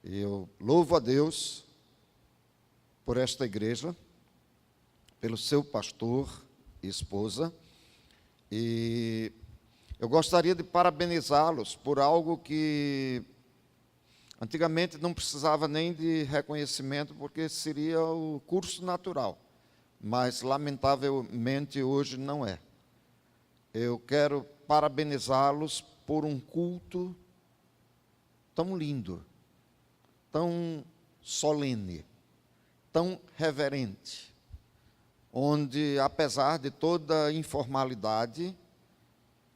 Eu louvo a Deus por esta igreja, pelo seu pastor e esposa, e eu gostaria de parabenizá-los por algo que antigamente não precisava nem de reconhecimento, porque seria o curso natural, mas lamentavelmente hoje não é. Eu quero parabenizá-los por um culto tão lindo, tão solene, tão reverente, onde, apesar de toda a informalidade,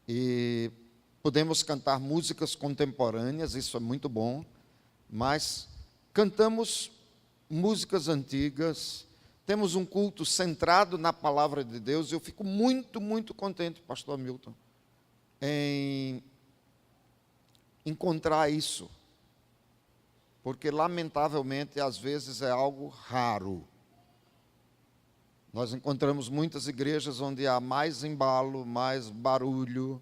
e podemos cantar músicas contemporâneas, isso é muito bom, mas cantamos músicas antigas, temos um culto centrado na palavra de Deus. Eu fico muito, muito contente, pastor Milton, em encontrar isso, porque lamentavelmente às vezes é algo raro. Nós encontramos muitas igrejas onde há mais embalo, mais barulho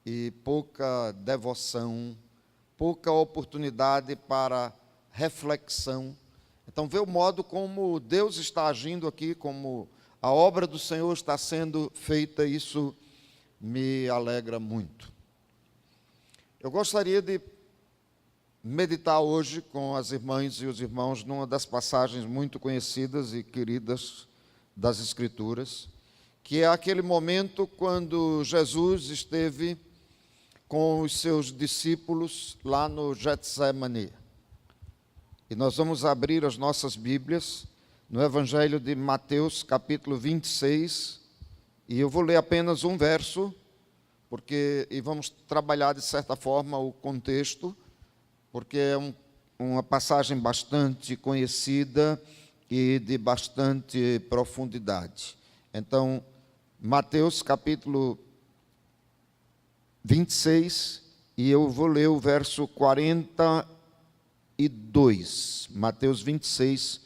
e pouca devoção, pouca oportunidade para reflexão. Então, vê o modo como Deus está agindo aqui, como a obra do Senhor está sendo feita, isso me alegra muito. Eu gostaria de meditar hoje com as irmãs e os irmãos numa das passagens muito conhecidas e queridas das Escrituras, que é aquele momento quando Jesus esteve com os seus discípulos lá no Getsemane. E nós vamos abrir as nossas Bíblias no Evangelho de Mateus, capítulo 26, e eu vou ler apenas um verso, e vamos trabalhar de certa forma o contexto, porque é uma passagem bastante conhecida e de bastante profundidade. Então, Mateus capítulo 26, e eu vou ler o verso 42. Mateus 26,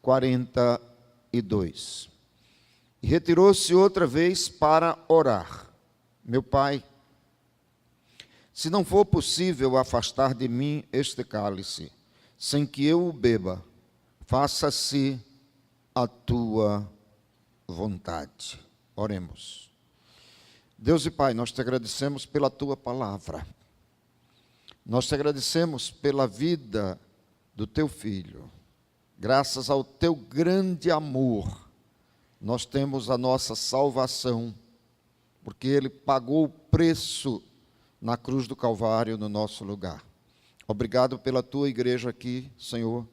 42. E retirou-se outra vez para orar. Meu Pai, se não for possível afastar de mim este cálice, sem que eu o beba, faça-se a tua vontade. Oremos. Deus e Pai, nós te agradecemos pela tua palavra. Nós te agradecemos pela vida do teu filho. Graças ao teu grande amor, nós temos a nossa salvação, porque ele pagou o preço na cruz do Calvário no nosso lugar. Obrigado pela tua igreja aqui, Senhor.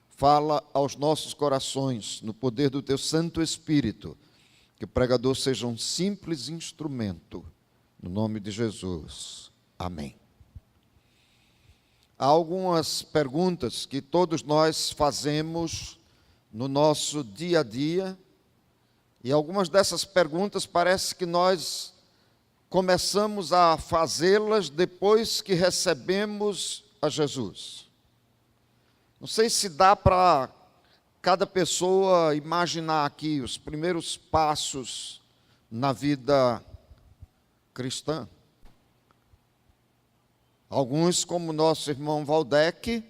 Fala aos nossos corações, no poder do teu Santo Espírito, que o pregador seja um simples instrumento, no nome de Jesus. Amém. Há algumas perguntas que todos nós fazemos no nosso dia a dia, e algumas dessas perguntas parece que nós começamos a fazê-las depois que recebemos a Jesus. Não sei se dá para cada pessoa imaginar aqui os primeiros passos na vida cristã. Alguns, como nosso irmão Valdec,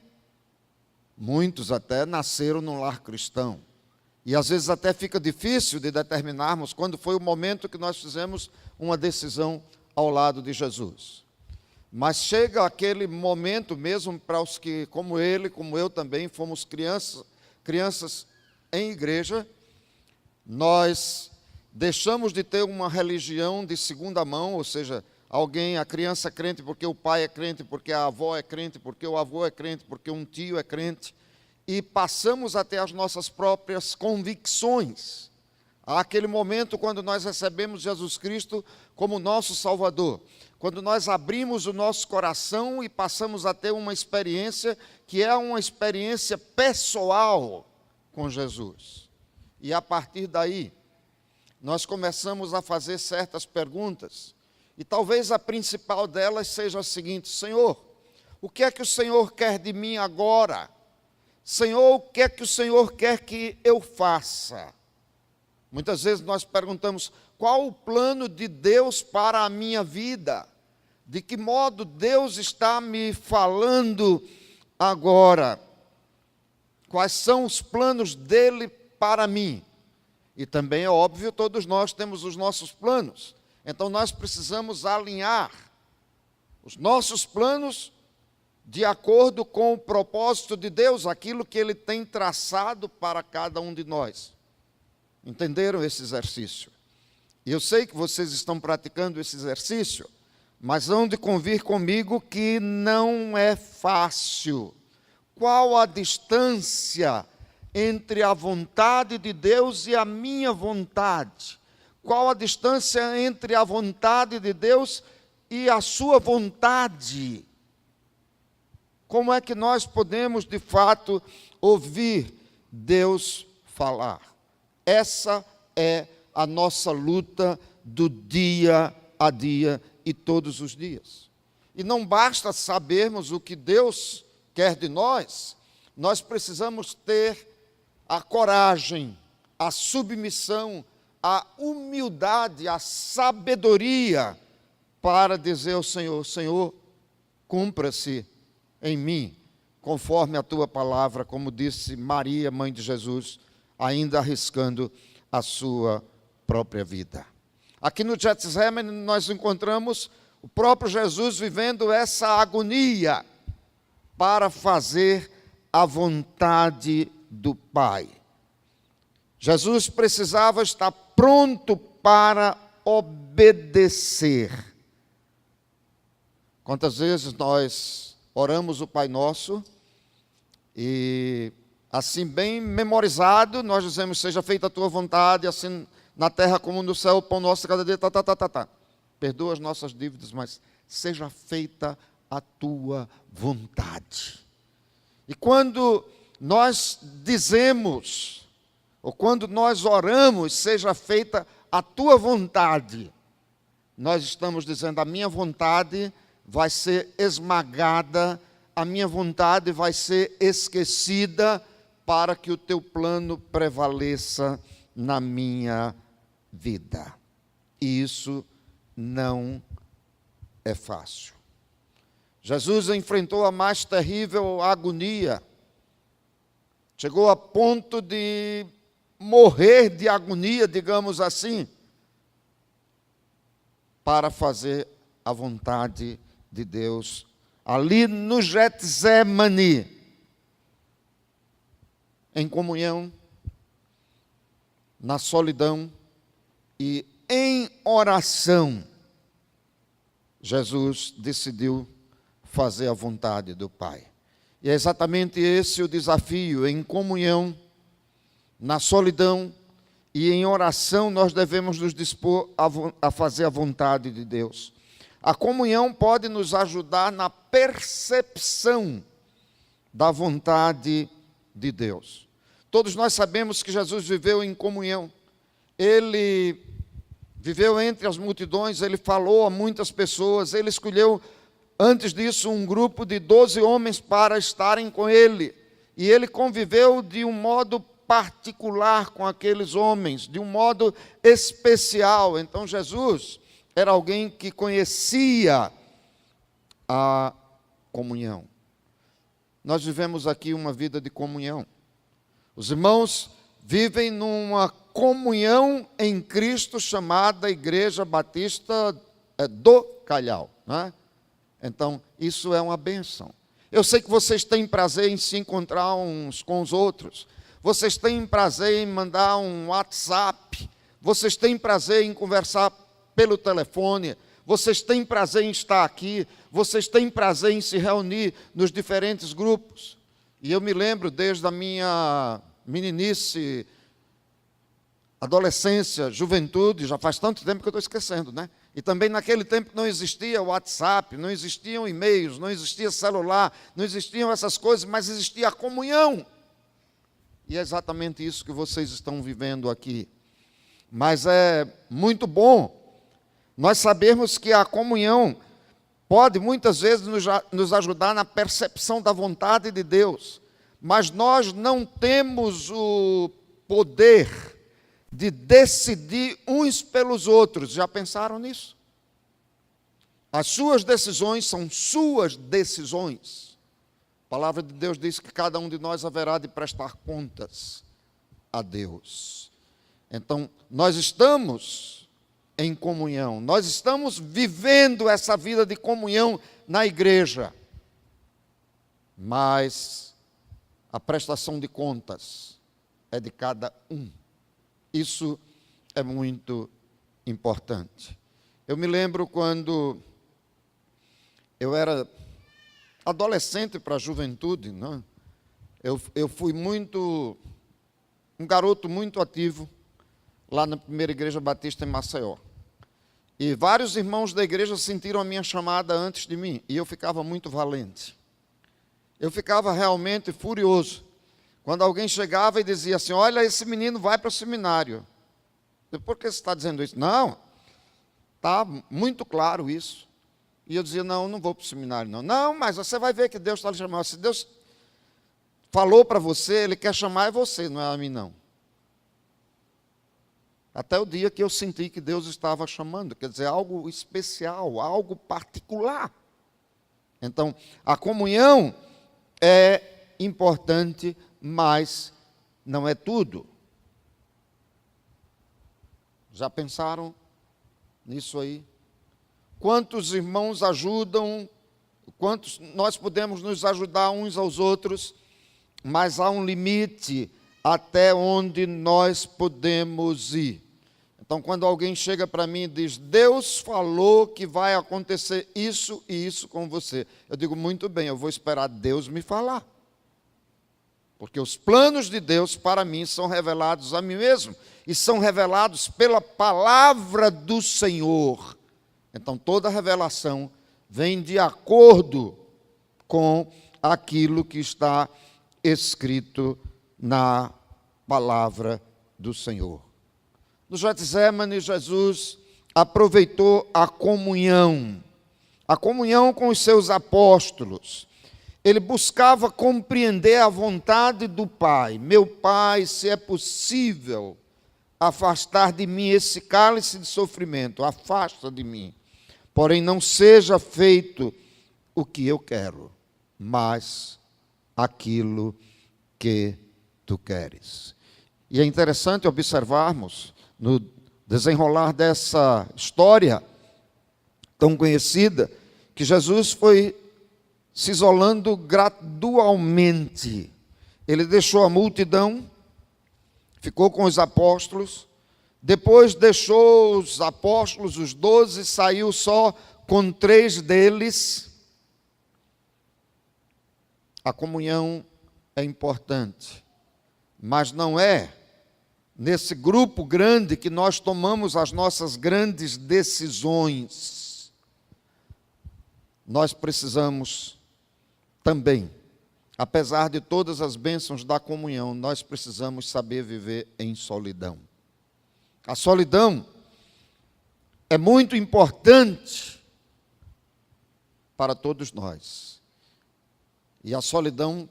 muitos até nasceram num lar cristão. E às vezes até fica difícil de determinarmos quando foi o momento que nós fizemos uma decisão ao lado de Jesus. Mas chega aquele momento mesmo para os que, como ele, como eu também, fomos crianças em igreja, nós deixamos de ter uma religião de segunda mão, ou seja, a criança é crente porque o pai é crente, porque a avó é crente, porque o avô é crente, porque um tio é crente, e passamos a ter as nossas próprias convicções. Há aquele momento quando nós recebemos Jesus Cristo como nosso Salvador, quando nós abrimos o nosso coração e passamos a ter uma experiência que é uma experiência pessoal com Jesus. E a partir daí, nós começamos a fazer certas perguntas, e talvez a principal delas seja a seguinte: Senhor, o que é que o Senhor quer de mim agora? Senhor, o que é que o Senhor quer que eu faça? Muitas vezes nós perguntamos: qual o plano de Deus para a minha vida? De que modo Deus está me falando agora? Quais são os planos dele para mim? E também é óbvio, todos nós temos os nossos planos. Então nós precisamos alinhar os nossos planos de acordo com o propósito de Deus, aquilo que Ele tem traçado para cada um de nós. Entenderam esse exercício? E eu sei que vocês estão praticando esse exercício, mas hão de convir comigo que não é fácil. Qual a distância entre a vontade de Deus e a minha vontade? Qual a distância entre a vontade de Deus e a sua vontade? Como é que nós podemos, de fato, ouvir Deus falar? Essa é a nossa luta do dia a dia e todos os dias. E não basta sabermos o que Deus quer de nós, nós precisamos ter a coragem, a submissão, a humildade, a sabedoria para dizer ao Senhor: Senhor, cumpra-se em mim, conforme a tua palavra, como disse Maria, mãe de Jesus, ainda arriscando a sua própria vida. Aqui no Getsemane nós encontramos o próprio Jesus vivendo essa agonia para fazer a vontade do Pai. Jesus precisava estar pronto para obedecer. Quantas vezes nós oramos o Pai Nosso e, assim bem memorizado, nós dizemos: seja feita a tua vontade, assim na terra como no céu, o pão nosso cada dia, Perdoa as nossas dívidas, mas seja feita a tua vontade. E quando nós dizemos, ou quando nós oramos, seja feita a tua vontade, nós estamos dizendo: a minha vontade vai ser esmagada, a minha vontade vai ser esquecida, para que o teu plano prevaleça na minha vida. E isso não é fácil. Jesus enfrentou a mais terrível agonia, chegou a ponto de morrer de agonia, digamos assim, para fazer a vontade de Deus, ali no Getsemane, em comunhão, na solidão e em oração. Jesus decidiu fazer a vontade do Pai. E é exatamente esse o desafio: em comunhão, na solidão e em oração, nós devemos nos dispor a fazer a vontade de Deus. A comunhão pode nos ajudar na percepção da vontade de Deus. Todos nós sabemos que Jesus viveu em comunhão. Ele viveu entre as multidões, ele falou a muitas pessoas, ele escolheu, antes disso, um grupo de 12 homens para estarem com ele. E ele conviveu de um modo particular com aqueles homens, de um modo especial. Então Jesus era alguém que conhecia a comunhão. Nós vivemos aqui uma vida de comunhão. Os irmãos vivem numa comunhão em Cristo chamada Igreja Batista do Calhau, né? Então, isso é uma bênção. Eu sei que vocês têm prazer em se encontrar uns com os outros. Vocês têm prazer em mandar um WhatsApp. Vocês têm prazer em conversar pelo telefone. Vocês têm prazer em estar aqui. Vocês têm prazer em se reunir nos diferentes grupos. E eu me lembro, desde a minha meninice, adolescência, juventude, já faz tanto tempo que eu estou esquecendo, né? E também naquele tempo não existia WhatsApp, não existiam e-mails, não existia celular, não existiam essas coisas, mas existia a comunhão. E é exatamente isso que vocês estão vivendo aqui. Mas é muito bom nós sabermos que a comunhão pode muitas vezes nos ajudar na percepção da vontade de Deus, mas nós não temos o poder de decidir uns pelos outros. Já pensaram nisso? As suas decisões são suas decisões. A palavra de Deus diz que cada um de nós haverá de prestar contas a Deus. Então, nós estamos em comunhão, nós estamos vivendo essa vida de comunhão na igreja, mas a prestação de contas é de cada um. Isso é muito importante. Eu me lembro quando eu era adolescente para a juventude, não? Eu fui um garoto muito ativo lá na primeira igreja batista em Maceió. E vários irmãos da igreja sentiram a minha chamada antes de mim, e eu ficava muito valente. Eu ficava realmente furioso quando alguém chegava e dizia assim: olha, esse menino vai para o seminário. Por que você está dizendo isso? Não, está muito claro isso. E eu dizia: não vou para o seminário não. Não, mas você vai ver que Deus está lhe chamando. Se Deus falou para você, Ele quer chamar você, não é a mim não. Até o dia que eu senti que Deus estava chamando, quer dizer, algo especial, algo particular. Então, a comunhão é importante, mas não é tudo. Já pensaram nisso aí? Quantos irmãos ajudam, quantos nós podemos nos ajudar uns aos outros, mas há um limite até onde nós podemos ir. Então, quando alguém chega para mim e diz: Deus falou que vai acontecer isso e isso com você, eu digo: muito bem, eu vou esperar Deus me falar. Porque os planos de Deus para mim são revelados a mim mesmo, e são revelados pela palavra do Senhor. Então, toda revelação vem de acordo com aquilo que está escrito na palavra do Senhor. No Getsemane, Jesus aproveitou a comunhão com os seus apóstolos. Ele buscava compreender a vontade do Pai. Meu Pai, se é possível afastar de mim esse cálice de sofrimento, afasta de mim. Porém, não seja feito o que eu quero, mas aquilo que tu queres. E é interessante observarmos, no desenrolar dessa história tão conhecida, que Jesus foi se isolando gradualmente. Ele deixou a multidão, ficou com os apóstolos, depois deixou os apóstolos, os 12, saiu só com 3 deles. A comunhão é importante, mas não é nesse grupo grande que nós tomamos as nossas grandes decisões. Nós precisamos também, apesar de todas as bênçãos da comunhão, nós precisamos saber viver em solidão. A solidão é muito importante para todos nós. E a solidão,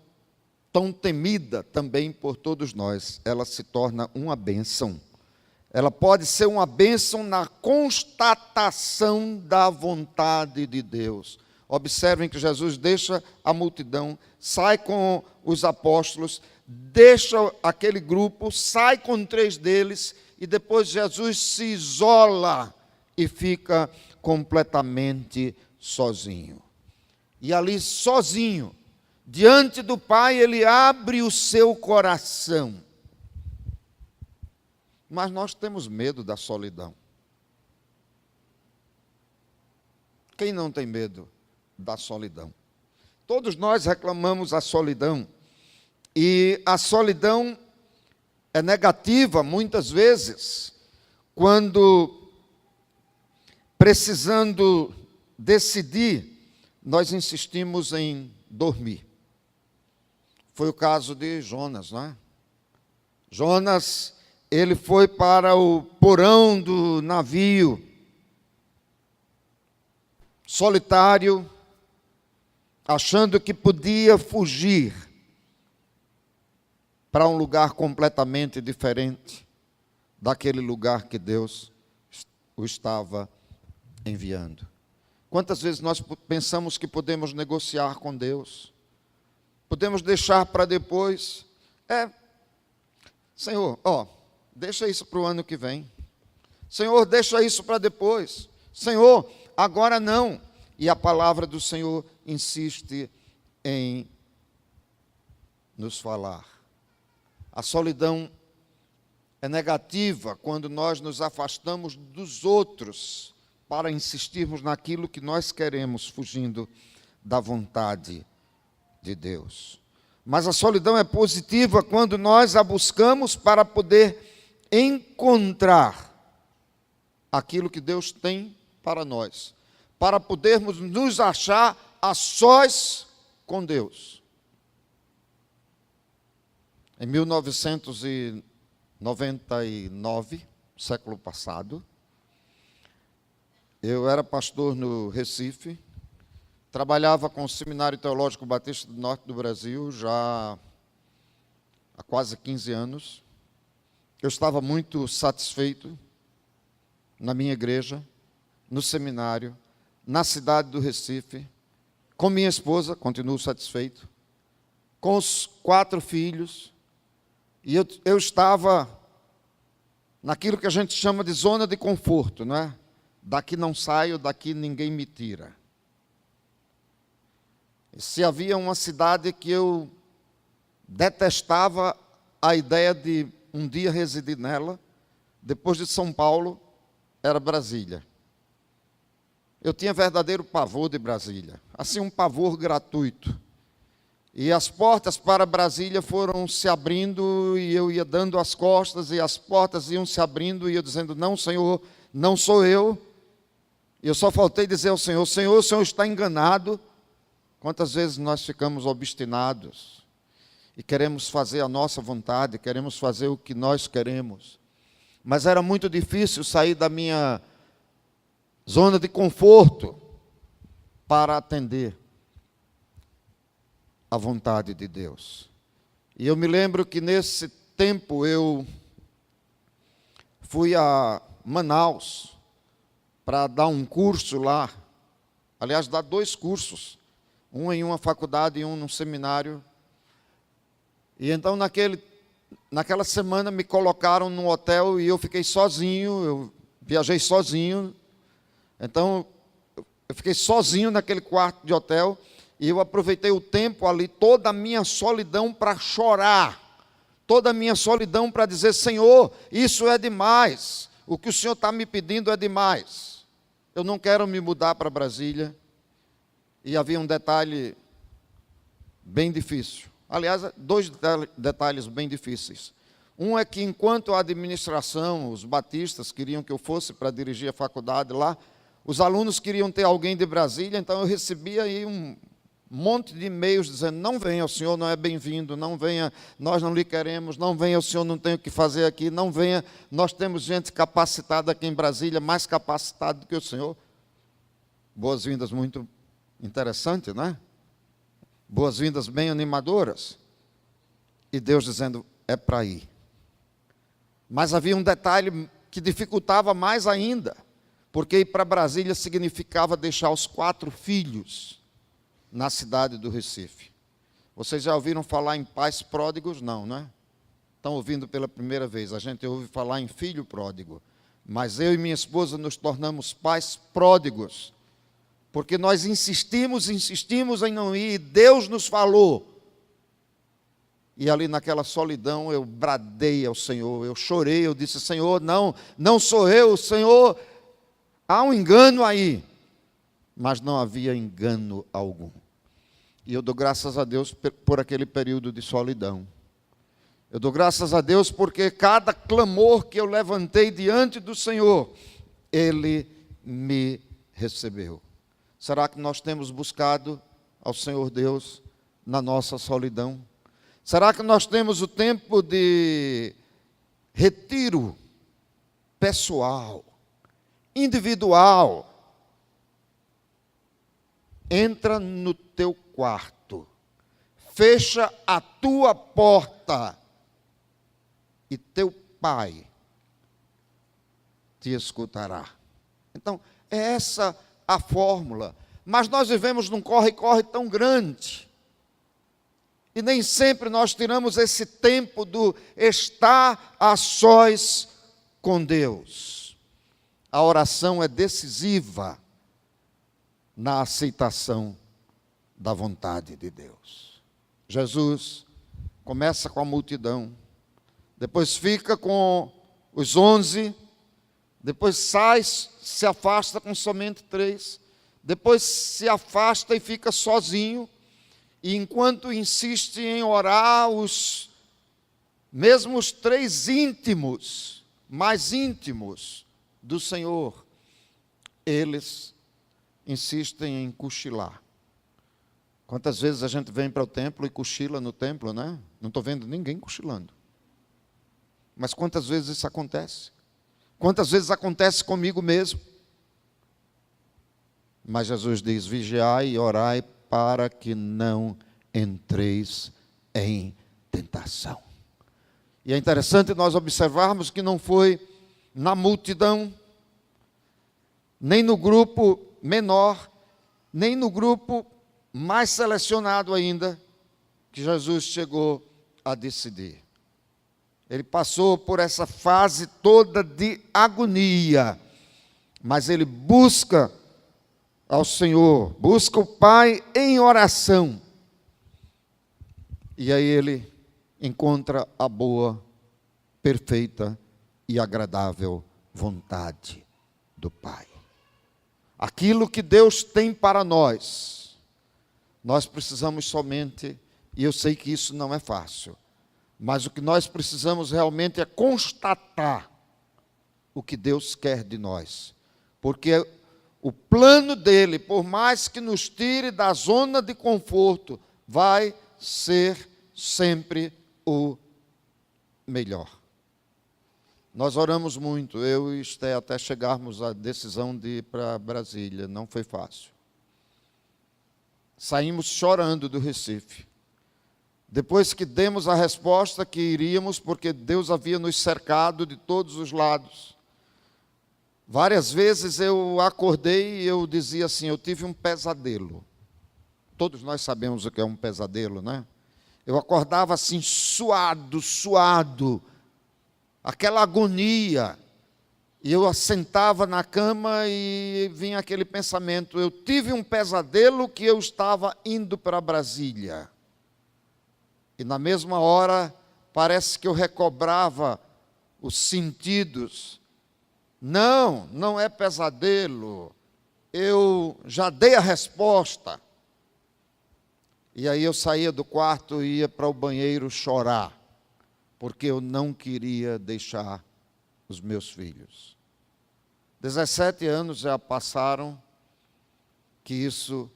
tão temida também por todos nós, ela se torna uma bênção. Ela pode ser uma bênção na constatação da vontade de Deus. Observem que Jesus deixa a multidão, sai com os apóstolos, deixa aquele grupo, sai com 3 deles, e depois Jesus se isola e fica completamente sozinho. E ali sozinho, diante do Pai, ele abre o seu coração. Mas nós temos medo da solidão. Quem não tem medo da solidão? Todos nós reclamamos a solidão. E a solidão é negativa muitas vezes, quando, precisando decidir, nós insistimos em dormir. Foi o caso de Jonas, não é? Jonas, ele foi para o porão do navio, solitário, achando que podia fugir para um lugar completamente diferente daquele lugar que Deus o estava enviando. Quantas vezes nós pensamos que podemos negociar com Deus? podemos deixar para depois. Senhor, deixa isso para o ano que vem. Senhor, deixa isso para depois. Senhor, agora não. E a palavra do Senhor insiste em nos falar. A solidão é negativa quando nós nos afastamos dos outros para insistirmos naquilo que nós queremos, fugindo da vontade de Deus. Mas a solidão é positiva quando nós a buscamos para poder encontrar aquilo que Deus tem para nós, para podermos nos achar a sós com Deus. Em 1999, século passado, eu era pastor no Recife, trabalhava com o Seminário Teológico Batista do Norte do Brasil já há quase 15 anos. Eu estava muito satisfeito na minha igreja, no seminário, na cidade do Recife, com minha esposa, continuo satisfeito, com os 4 filhos, e eu estava naquilo que a gente chama de zona de conforto, não é? Daqui não saio, daqui ninguém me tira. Se havia uma cidade que eu detestava a ideia de um dia residir nela, depois de São Paulo, era Brasília. Eu tinha verdadeiro pavor de Brasília, assim um pavor gratuito. E as portas para Brasília foram se abrindo e eu ia dando as costas e as portas iam se abrindo e eu dizendo, não, Senhor, não sou eu. E eu só faltei dizer ao Senhor, Senhor, o Senhor está enganado. Quantas vezes nós ficamos obstinados e queremos fazer a nossa vontade, queremos fazer o que nós queremos. Mas era muito difícil sair da minha zona de conforto para atender a vontade de Deus. E eu me lembro que nesse tempo eu fui a Manaus para dar um curso lá, aliás, dar 2 cursos, um em uma faculdade e um num seminário. E então naquela semana me colocaram num hotel e eu fiquei sozinho, eu viajei sozinho. Então eu fiquei sozinho naquele quarto de hotel e eu aproveitei o tempo ali, toda a minha solidão para chorar, toda a minha solidão para dizer, Senhor, isso é demais, o que o Senhor está me pedindo é demais. Eu não quero me mudar para Brasília. E havia um detalhe bem difícil. Aliás, 2 detalhes bem difíceis. Um é que, enquanto a administração, os batistas, queriam que eu fosse para dirigir a faculdade lá, os alunos queriam ter alguém de Brasília, então eu recebia aí um monte de e-mails dizendo, não venha, o senhor não é bem-vindo, não venha, nós não lhe queremos, não venha, o senhor não tem o que fazer aqui, não venha, nós temos gente capacitada aqui em Brasília, mais capacitada do que o senhor. Boas-vindas muito interessante, não é? Boas-vindas bem animadoras. E Deus dizendo, é para ir. Mas havia um detalhe que dificultava mais ainda, porque ir para Brasília significava deixar os 4 filhos na cidade do Recife. Vocês já ouviram falar em pais pródigos? Não, não é? Estão ouvindo pela primeira vez. A gente ouve falar em filho pródigo. Mas eu e minha esposa nos tornamos pais pródigos, porque nós insistimos em não ir, e Deus nos falou. E ali naquela solidão eu bradei ao Senhor, eu chorei, eu disse, Senhor, não sou eu, Senhor, há um engano aí. Mas não havia engano algum. E eu dou graças a Deus por aquele período de solidão. Eu dou graças a Deus porque cada clamor que eu levantei diante do Senhor, Ele me recebeu. Será que nós temos buscado ao Senhor Deus na nossa solidão? Será que nós temos o tempo de retiro pessoal, individual? Entra no teu quarto, fecha a tua porta e teu Pai te escutará. Então, é essa a fórmula. Mas nós vivemos num corre-corre tão grande. E nem sempre nós tiramos esse tempo do estar a sós com Deus. A oração é decisiva na aceitação da vontade de Deus. Jesus começa com a multidão, depois fica com os 11, depois sai, se afasta com somente 3, depois se afasta e fica sozinho, e enquanto insiste em orar, mesmo os 3 íntimos, mais íntimos do Senhor, eles insistem em cochilar. Quantas vezes a gente vem para o templo e cochila no templo, né? Não estou vendo ninguém cochilando. Mas quantas vezes isso acontece? Quantas vezes acontece comigo mesmo? Mas Jesus diz: vigiai e orai para que não entreis em tentação. E é interessante nós observarmos que não foi na multidão, nem no grupo menor, nem no grupo mais selecionado ainda, que Jesus chegou a decidir. Ele passou por essa fase toda de agonia, mas ele busca ao Senhor, busca o Pai em oração. E aí ele encontra a boa, perfeita e agradável vontade do Pai. Aquilo que Deus tem para nós, nós precisamos somente, e eu sei que isso não é fácil, mas o que nós precisamos realmente é constatar o que Deus quer de nós. Porque o plano dele, por mais que nos tire da zona de conforto, vai ser sempre o melhor. Nós oramos muito, eu e Esté, até chegarmos à decisão de ir para Brasília, não foi fácil. Saímos chorando do Recife. Depois que demos a resposta que iríamos, porque Deus havia nos cercado de todos os lados. Várias vezes eu acordei e eu dizia assim: eu tive um pesadelo. Todos nós sabemos o que é um pesadelo, né? Eu acordava assim, suado, aquela agonia. E eu assentava na cama e vinha aquele pensamento: eu tive um pesadelo que eu estava indo para Brasília. E na mesma hora, parece que eu recobrava os sentidos. Não é pesadelo. Eu já dei a resposta. E aí eu saía do quarto e ia para o banheiro chorar, porque eu não queria deixar os meus filhos. 17 anos já passaram que isso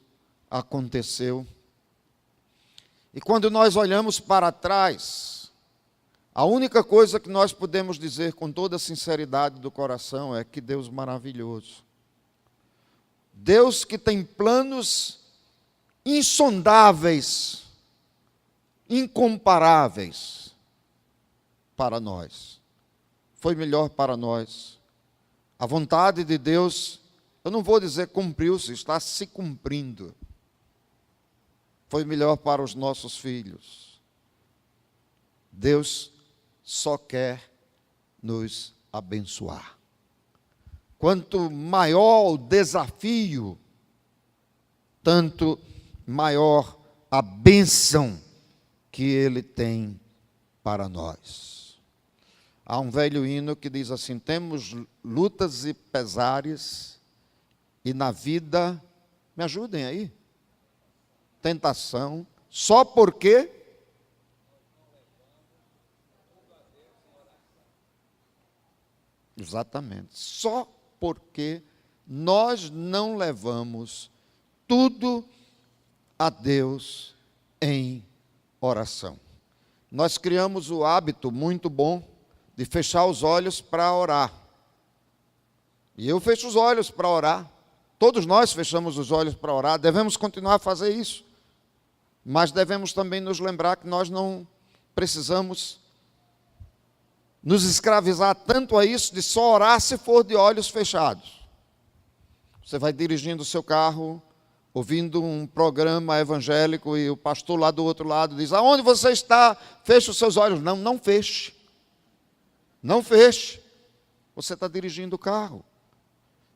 aconteceu. E quando nós olhamos para trás, a única coisa que nós podemos dizer com toda a sinceridade do coração é que Deus maravilhoso. Deus que tem planos insondáveis, incomparáveis para nós. Foi melhor para nós. A vontade de Deus, eu não vou dizer cumpriu-se, está se cumprindo. Foi melhor para os nossos filhos. Deus só quer nos abençoar. Quanto maior o desafio, tanto maior a bênção que Ele tem para nós. Há um velho hino que diz assim: temos lutas e pesares, e na vida, me ajudem aí, tentação, só porque exatamente, só porque nós não levamos tudo a Deus em oração. Nós criamos o hábito muito bom de fechar os olhos para orar. E eu fecho os olhos para orar. Todos nós fechamos os olhos para orar. Devemos continuar a fazer isso. Mas devemos também nos lembrar que nós não precisamos nos escravizar tanto a isso de só orar se for de olhos fechados. Você vai dirigindo o seu carro, ouvindo um programa evangélico e o pastor lá do outro lado diz: aonde você está? Feche os seus olhos. Não, não feche. Não feche. Você está dirigindo o carro.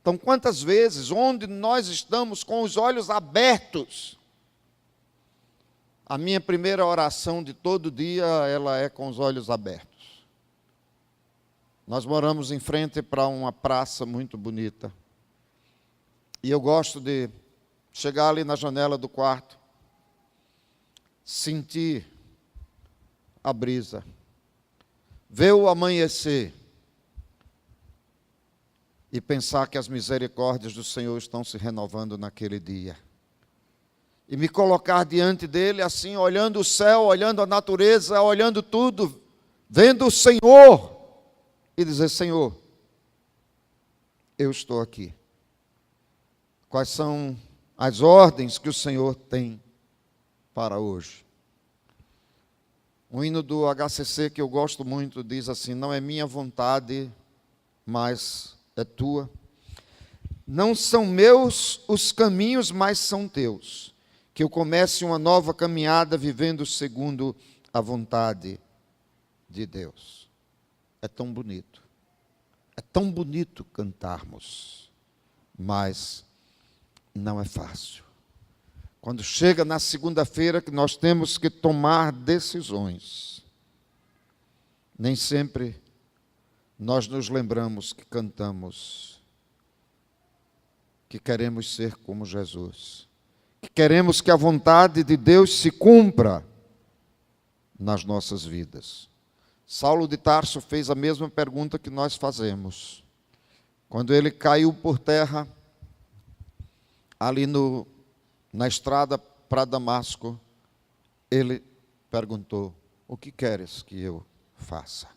Então, quantas vezes, onde nós estamos com os olhos abertos, a minha primeira oração de todo dia, ela é com os olhos abertos. Nós moramos em frente para uma praça muito bonita. E eu gosto de chegar ali na janela do quarto, sentir a brisa, ver o amanhecer e pensar que as misericórdias do Senhor estão se renovando naquele dia. E me colocar diante dele assim, olhando o céu, olhando a natureza, olhando tudo, vendo o Senhor e dizer: Senhor, eu estou aqui. Quais são as ordens que o Senhor tem para hoje? Um hino do HCC que eu gosto muito diz assim: não é minha vontade, mas é tua. Não são meus os caminhos, mas são teus. Que eu comece uma nova caminhada vivendo segundo a vontade de Deus. É tão bonito. É tão bonito cantarmos, mas não é fácil. Quando chega na segunda-feira que nós temos que tomar decisões, nem sempre nós nos lembramos que cantamos, que queremos ser como Jesus, que queremos que a vontade de Deus se cumpra nas nossas vidas. Saulo de Tarso fez a mesma pergunta que nós fazemos. Quando ele caiu por terra, ali na estrada para Damasco, ele perguntou: o que queres que eu faça?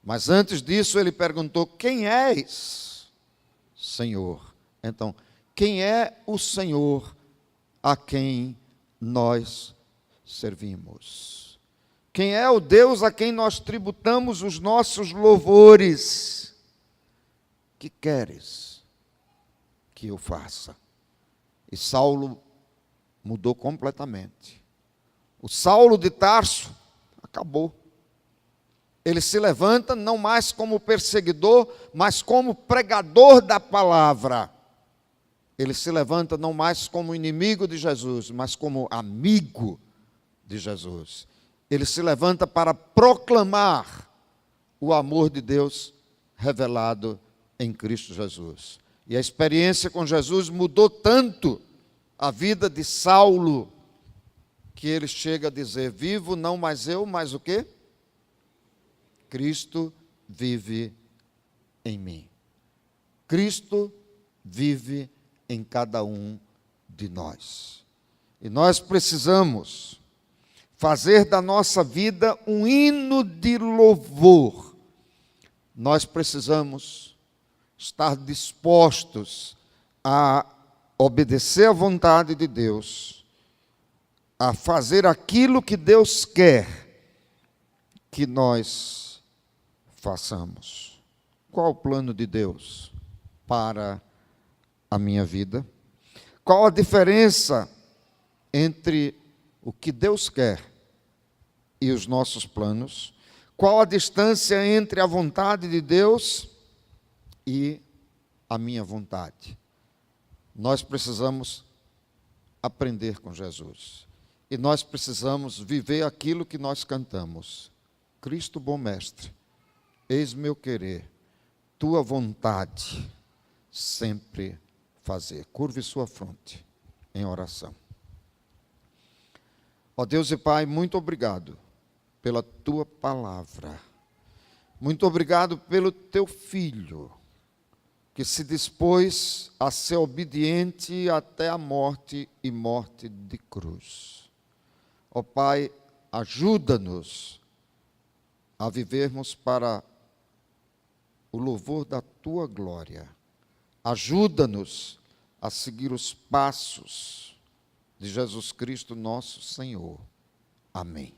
Mas antes disso ele perguntou: quem és, Senhor? Então, quem é o Senhor a quem nós servimos? Quem é o Deus a quem nós tributamos os nossos louvores? Que queres que eu faça? E Saulo mudou completamente. O Saulo de Tarso acabou. Ele se levanta não mais como perseguidor, mas como pregador da palavra. Ele se levanta não mais como inimigo de Jesus, mas como amigo de Jesus. Ele se levanta para proclamar o amor de Deus revelado em Cristo Jesus. E a experiência com Jesus mudou tanto a vida de Saulo, que ele chega a dizer: vivo não mais eu, mas o quê? Cristo vive em mim. Cristo vive em cada um de nós. E nós precisamos fazer da nossa vida um hino de louvor. Nós precisamos estar dispostos a obedecer à vontade de Deus, a fazer aquilo que Deus quer que nós façamos. Qual o plano de Deus para a minha vida? Qual a diferença entre o que Deus quer e os nossos planos? Qual a distância entre a vontade de Deus e a minha vontade? Nós precisamos aprender com Jesus. E nós precisamos viver aquilo que nós cantamos. Cristo, bom mestre, eis meu querer, tua vontade sempre fazer. Curve sua fronte em oração. Ó Deus e Pai, muito obrigado pela tua palavra. Muito obrigado pelo teu Filho, que se dispôs a ser obediente até a morte e morte de cruz. Ó Pai, ajuda-nos a vivermos para o louvor da tua glória. Ajuda-nos a seguir os passos de Jesus Cristo, nosso Senhor. Amém.